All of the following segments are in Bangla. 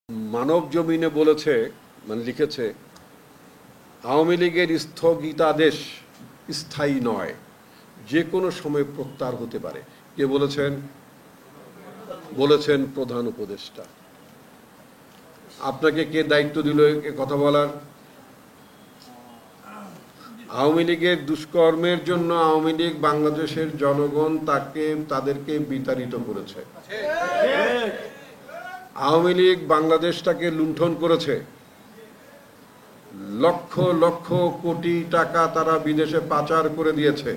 মানব জমিনে বলেছে, মানে লিখেছে, আওয়ামী লীগের স্থগিতাদেশ স্থায়ী নয়, যে কোনো সময় প্রত্যাহার হতে পারে। কে বলেছেন? বলেছেন প্রধান উপদেষ্টা। আপনাকে কে দায়িত্ব দিল এ কথা বলার? আওয়ামী লীগের দুষ্কর্মের জন্য আওয়ামী লীগ বাংলাদেশের জনগণ তাদেরকে বিতাড়িত করেছে। আওয়ামী লীগ বাংলাদেশটাকে লুণ্ঠন করেছে। লক্ষ লক্ষ কোটি টাকা তারা বিদেশে পাচার করে দিয়েছে।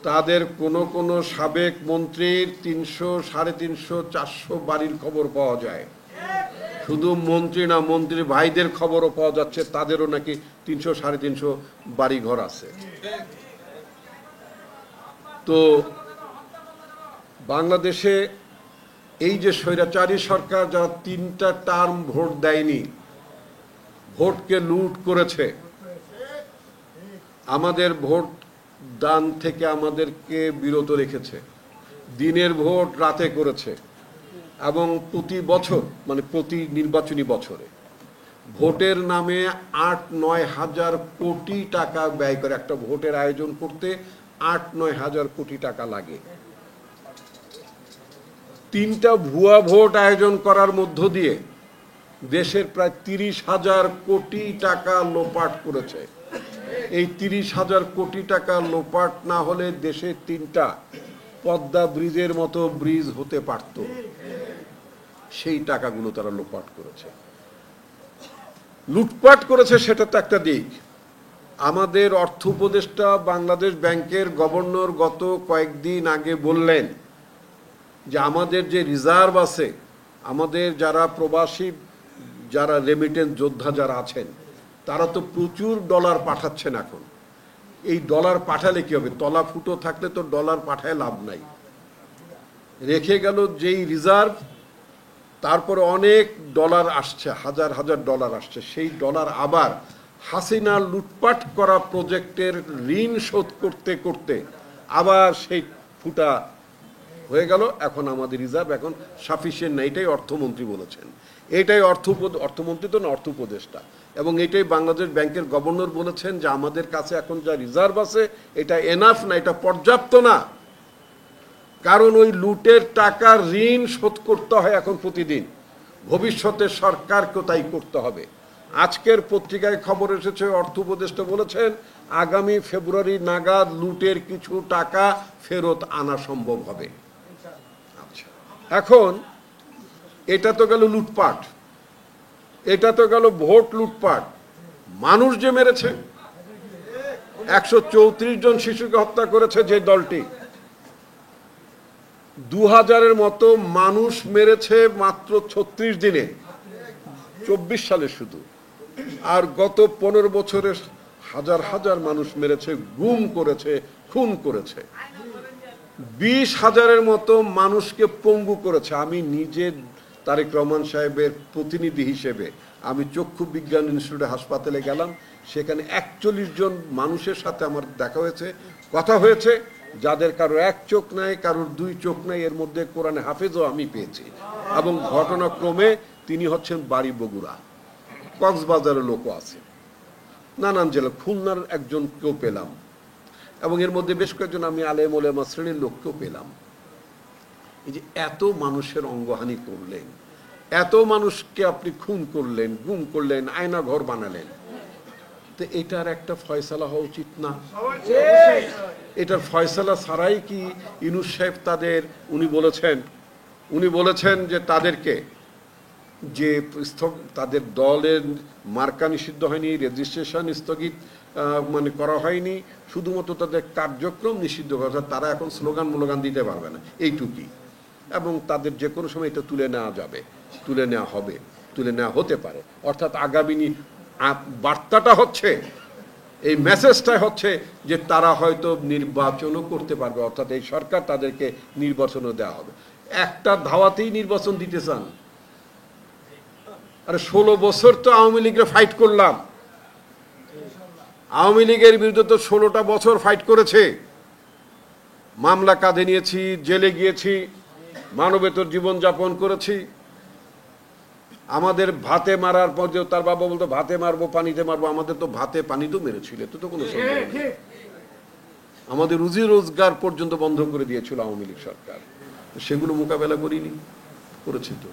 তাদের কোন সাবেক মন্ত্রীর 300, 350, 400 বাড়ির খবর পাওয়া যায়। শুধু মন্ত্রী না, মন্ত্রীর ভাইদের খবরও পাওয়া যাচ্ছে, তাদেরও নাকি 300, 350 বাড়ি ঘর আছে। তো বাংলাদেশে এই যে স্বৈরাচারী সরকার, যারা 3টা টার্ম ভোট দেয়নি, ভোটকে লুট করেছে, আমাদের ভোট দান থেকে আমাদেরকে বিরত রেখেছে, দিনের ভোট রাতে করেছে, এবং প্রতি বছর, মানে প্রতি নির্বাচনী বছরে ভোটের নামে 8-9 হাজার কোটি টাকা ব্যয় করে। একটা ভোটের আয়োজন করতে 8-9 হাজার কোটি টাকা লাগে। 3টা ভুয়া ভোট আয়োজন করার মধ্য দিয়ে দেশের প্রায় 30,000 কোটি টাকা লোপাট করেছে। এই 30,000 কোটি টাকা লোপাট না হলে দেশে 3টা পদ্মা ব্রিজের মতো ব্রিজ হতে পারত। সেই টাকাগুলো তারা লোপাট করেছে, লুটপাট করেছে। সেটা তো একটা দিক। আমাদের অর্থ উপদেষ্টা বাংলাদেশ ব্যাংকের গভর্নর গত কয়েকদিন আগে বললেন যে আমাদের যে রিজার্ভ আছে, আমাদের যারা প্রবাসী, যারা রেমিটেন্স যোদ্ধা যারা আছেন, তারা তো প্রচুর ডলার পাঠাচ্ছেন। এখন এই ডলার পাঠালে কি হবে? তলা ফুটো থাকলে তো ডলার পাঠায় লাভ নাই। রেখে গেল যেই রিজার্ভ, তারপরে অনেক ডলার আসছে, হাজার হাজার ডলার আসছে। সেই ডলার আবার হাসিনা লুটপাট করা প্রজেক্টের ঋণ শোধ করতে করতে আবার সেই ফুটা হয়ে গেল। এখন আমাদের রিজার্ভ এখন সাফিসিয়েন্ট না, এটাই অর্থমন্ত্রী বলেছেন। এটাই অর্থমন্ত্রী তো না, অর্থ উপদেষ্টা। এবং এটাই বাংলাদেশ ব্যাংকের গভর্নর বলেছেন যে আমাদের কাছে এখন যা রিজার্ভ আছে এটা এনাফ না, এটা পর্যাপ্ত না। কারণ ওই লুটের টাকা ঋণ শোধ করতে হয় এখন প্রতিদিন। ভবিষ্যতে সরকারকেও তাই করতে হবে। আজকের পত্রিকায় খবর এসেছে, অর্থ উপদেষ্টা বলেছেন আগামী ফেব্রুয়ারি নাগাদ লুটের কিছু টাকা ফেরত আনা সম্ভব হবে। আচ্ছা, এখন এটা তো গেল লুটপাট, এটা তো গেল ভোট লুটপাট। মানুষ যে মেরেছে, 134 জন শিশুকে হত্যা করেছে যে দলটি, 2000-এর মতো মানুষ মেরেছে মাত্র 36 দিনে, 24 সালে শুধু। আর গত 15 বছরে হাজার হাজার মানুষ মেরেছে, গুম করেছে, খুন করেছে। 20,000-এর মতো মানুষকে পঙ্গু করেছে। আমি নিজে তারেক রহমান সাহেবের প্রতিনিধি হিসেবে আমি চক্ষু বিজ্ঞান ইনস্টিটিউটে হাসপাতালে গেলাম। সেখানে 41 জন মানুষের সাথে আমার দেখা হয়েছে, কথা হয়েছে, যাদের কারোর 1 চোখ নাই, কারোর 2 চোখ নাই। এর মধ্যে কোরআনে হাফেজও আমি পেয়েছি। এবং ঘটনাক্রমে তিনি হচ্ছেন বাড়ি বগুড়া, কক্সবাজারের লোকও আছে, নানান জেলা, খুলনার একজনকেও পেলাম, এবং এর মধ্যে বেশ কয়েকজন আমি আলেম ওলেমা শ্রেণীর লোককেও পেলাম। এই যে এত মানুষের অঙ্গহানি করলেন, এত মানুষকে আপনি খুন করলেন, গুম করলেন, আয়না ঘর বানালেন, তো এটার একটা ফয়সালা হওয়া উচিত না? এটার ফয়সালা ছাড়াই কি ইউনূস সাহেব উনি বলেছেন যে তাদেরকে যে তাদের দলের মার্কা নিষিদ্ধ হয়নি, রেজিস্ট্রেশন স্থগিত মানে করা হয়নি, শুধুমাত্র তাদের কার্যক্রম নিষিদ্ধ করা, তারা এখন স্লোগান দিতে পারবে না, এইটুকুই। এবং তাদের যে কোনো সময় এটা তুলে নেওয়া যাবে, তুলে নেওয়া হবে, তুলে নেওয়া হতে পারে। অর্থাৎ আগামী বার্তাটা হচ্ছে, এই মেসেজটা হচ্ছে যে তারা হয়তো নির্বাচনও করতে পারবে, অর্থাৎ এই সরকার তাদেরকে নির্বাচনও দেওয়া হবে। একটা ধাওয়াতেই নির্বাচন দিতে চান? আরে 16 বছর তো আওয়ামী লীগের ফাইট করলাম, আওয়ামী লীগের বিরুদ্ধে তো 16টা বছর ফাইট করেছে, মামলা কাঁধে নিয়েছি, জেলে গিয়েছি, মানবেতর জীবনযাপন করেছি। আমাদের ভাতে মারার পর যে তার বাবা বলতো ভাতে মারবো পানিতে মারবো, আমাদের তো ভাতে পানিতেও মেরেছিল, এতে তো কোনো সন্দেহ নেই। আমাদের রুজি রোজগার পর্যন্ত বন্ধ করে দিয়েছিল আওয়ামী লীগ সরকার, সেগুলো মোকাবেলা করিনি, করেছি তো।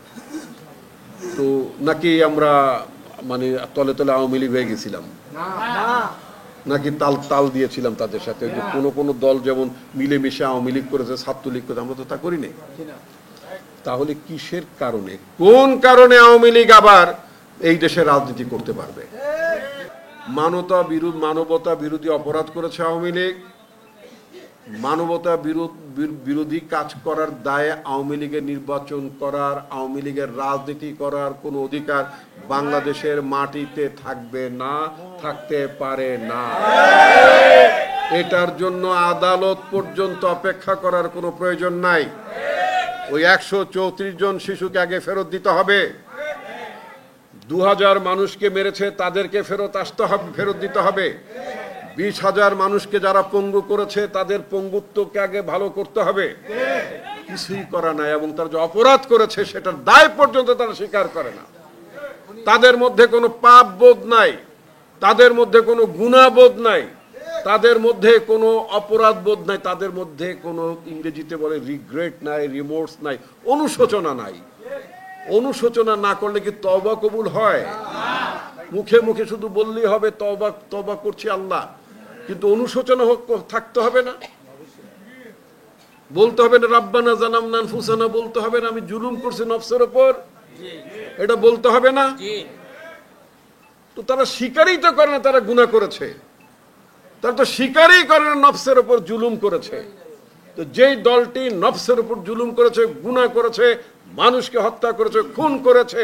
তো নাকি আমরা মানে তলে তলে আওয়ামী লীগ হয়ে গেছিলাম, নাকি তাল তাল দিয়েছিলাম তাদের সাথে? যে কোনো দল যেমন মিলেমিশে আওয়ামী লীগ করেছে, ছাত্রলীগ করেছে, আমরা তো তা করি নাই। তাহলে কিসের কারণে, কোন কারণে আওয়ামী লীগ আবার এই দেশে রাজনীতি করতে পারবে? মানবতা বিরোধী অপরাধ করেছে আওয়ামী লীগ। মানবতা বিরোধী কাজ করার দায়ে আওয়ামী লীগের নির্বাচন করার, আওয়ামী লীগের রাজনীতি করার কোনো অধিকার বাংলাদেশের মাটিতে থাকবে না, থাকতে পারে না। এটার জন্য আদালত পর্যন্ত অপেক্ষা করার কোনো প্রয়োজন নাই। ওই 134 জন শিশুকে আগে ফেরত দিতে হবে। 2000 মানুষকে মেরেছে, তাদেরকে ফেরত দিতে হবে। 20,000 মানুষকে যারা পঙ্গু করেছে, তাদের পঙ্গুত্বকে আগে ভালো করতে হবে। কিছুই করা নাই, এবং তারা যে অপরাধ করেছে সেটার দায় পর্যন্ত তারা স্বীকার করে না। তাদের মধ্যে কোনো পাপ বোধ নাই, তাদের মধ্যে কোনো গুনাহবোধ নাই, তাদের মধ্যে কোনো অপরাধ বোধ নাই, তাদের মধ্যে কোনো, ইংরেজিতে বলে রিগ্রেট নাই, রিমোর্স নাই, অনুশোচনা নাই। অনুশোচনা না করলে কি তওবা কবুল হয়? মুখে মুখে শুধু বললেই হবে তওবা তওবা করছি আল্লাহ, কিন্তু অনুশোচনা থাকতে হবে না? বলতে হবে না রাব্বানা জালামনা আনফুসানা, বলতে হবে না আমি জুলুম করছি নফসের উপর, এটা বলতে হবে না? তো তারা স্বীকারই তো করে না তারা গুনাহ করেছে, তারা তো স্বীকারই করে না নফসের উপর জুলুম করেছে। তো যেই দলটি নফসের উপর জুলুম করেছে, গুনাহ করেছে, মানুষকে হত্যা করেছে, খুন করেছে,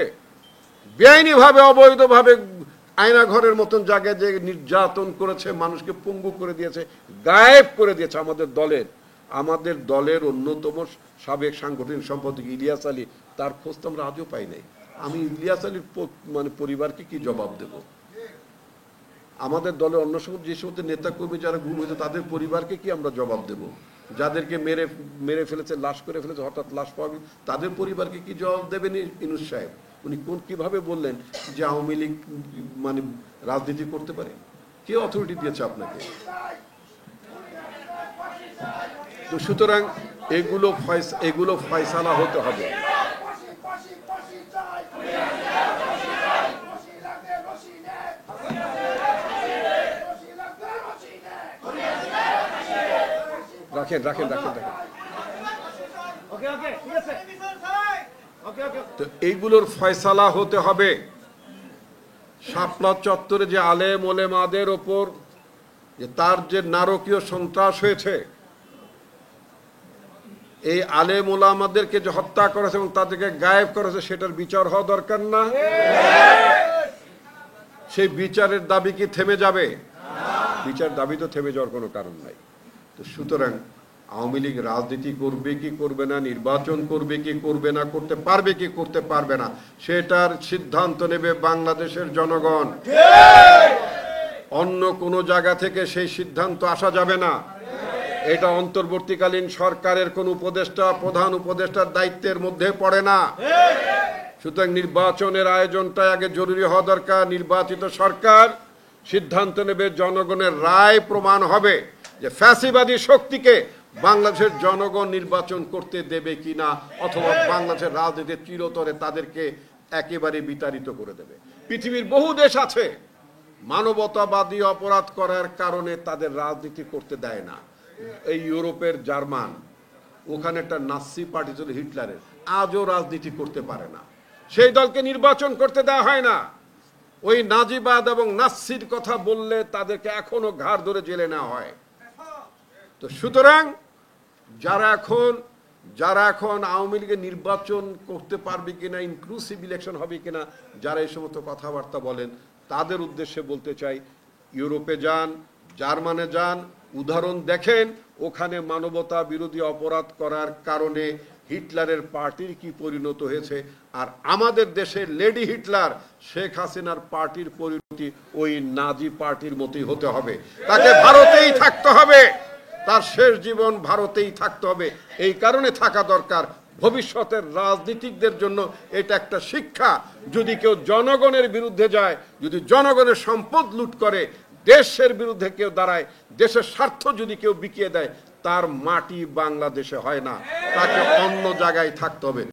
বেআইনিভাবে অবৈধভাবে আয়না ঘরের মতন জায়গায় যে নির্যাতন করেছে, মানুষকে পঙ্গু করে দিয়েছে, গায়েব করে দিয়েছে, আমাদের দলের অন্যতম সাবেক সাংগঠনিক সম্পাদক ইলিয়াস আলী, তার খোঁজ তো আমরা আজও পাই নাই। আমি ইলিয়াস আলীর মানে পরিবারকে কি জবাব দেব? আমাদের দলের অন্য সমস্ত যে সমস্ত নেতা কর্মী যারা গুম হয়েছে তাদের পরিবারকে কি আমরা জবাব দেব? যাদেরকে মেরে ফেলেছে, লাশ করে ফেলেছে, হঠাৎ লাশ পাওয়া, তাদের পরিবারকে কি জবাব দেবেন ইউনূস সাহেব? উনি কিভাবে বললেন যে আওয়ামী লীগ মানে রাজনীতি করতে পারে? কে অথরিটি দিয়েছে আপনাকে? তো সুতরাং এগুলো ফয়সালা হতে হবে। রাখেন। তো এইগুলোর ফয়সালা হতে হবে। শাপলা চত্বরে যে আলেম ওলেমাদের ওপর যে তার যে নারকীয় সন্ত্রাস হয়েছে, এই আলেম ওলামাদেরকে যে হত্যা করেছে এবং তাদেরকে গায়েব করেছে, সেটার বিচার হওয়া দরকার না? সেই বিচারের দাবি কি থেমে যাবে? বিচার দাবি তো থেমে যাওয়ার কোনো কারণ নাই। তো সুতরাং আওয়ামী লীগ রাজনীতি করবে কি করবে না, নির্বাচন করবে কি করবে না, করতে পারবে কি করতে পারবে না, সেটার সিদ্ধান্ত নেবে বাংলাদেশের জনগণ। অন্য কোনো জায়গা থেকে সেই সিদ্ধান্ত আসা যাবে না। এটা অন্তর্বর্তীকালীন সরকারের কোন উপদেষ্টা, প্রধান উপদেষ্টার দায়িত্বের মধ্যে পড়ে না। সুতরাং নির্বাচনের আয়োজনটা আগে জরুরি হওয়া দরকার। নির্বাচিত সরকার সিদ্ধান্ত নেবে, জনগণের রায় প্রমাণ হবে যে ফ্যাসিবাদী শক্তিকে বাংলাদেশের জনগণ নির্বাচন করতে দেবে কিনা, অথবা বাংলাদেশের রাজনীতির চিরতরে তাদেরকে একেবারে বিতাড়িত করে দেবে। পৃথিবীর বহু দেশ আছে মানবতাবাদী অপরাধ করার কারণে তাদের রাজনীতি করতে দেয় না। এই ইউরোপের জার্মান, ওখানে একটা নাৎসি পার্টি ছিল হিটলারের, আজও রাজনীতি করতে পারে না, সেই দলকে নির্বাচন করতে দেওয়া হয় না। ওই নাজিবাদ এবং নাৎসির কথা বললে তাদেরকে এখনো ঘাড় ধরে জেলে নেওয়া হয়। তো সুতরাং যারা এখন আওয়ামী লীগের নির্বাচন করতে পারবে কিনা, ইনক্লুসিভ ইলেকশন হবে কিনা, যারা এই সমস্ত কথাবার্তা বলেন, তাদের উদ্দেশ্যে বলতে চাই, ইউরোপে যান, জার্মানে যান, উদাহরণ দেখেন, ওখানে মানবতা বিরোধী অপরাধ করার কারণে হিটলারের পার্টির কি পরিণত হয়েছে। আর আমাদের দেশে লেডি হিটলার শেখ হাসিনার পার্টির পরিণতি ওই নাজি পার্টির মতোই হতে হবে। তাকে ভারতেই থাকতে হবে, তার শেষ জীবন ভারতেই থাকতে হবে। এই কারণে থাকা দরকার ভবিষ্যতের রাজনীতিকদের জন্য এটা একটা শিক্ষা। যদি কেউ জনগণের বিরুদ্ধে যায়, যদি জনগণের সম্পদ লুট করে, দেশের বিরুদ্ধে কেউ দাঁড়ায়, দেশের স্বার্থ যদি কেউ বিকিয়ে দেয়, তার মাটি বাংলাদেশে হয় না, তাকে অন্য জায়গায় থাকতে হবে।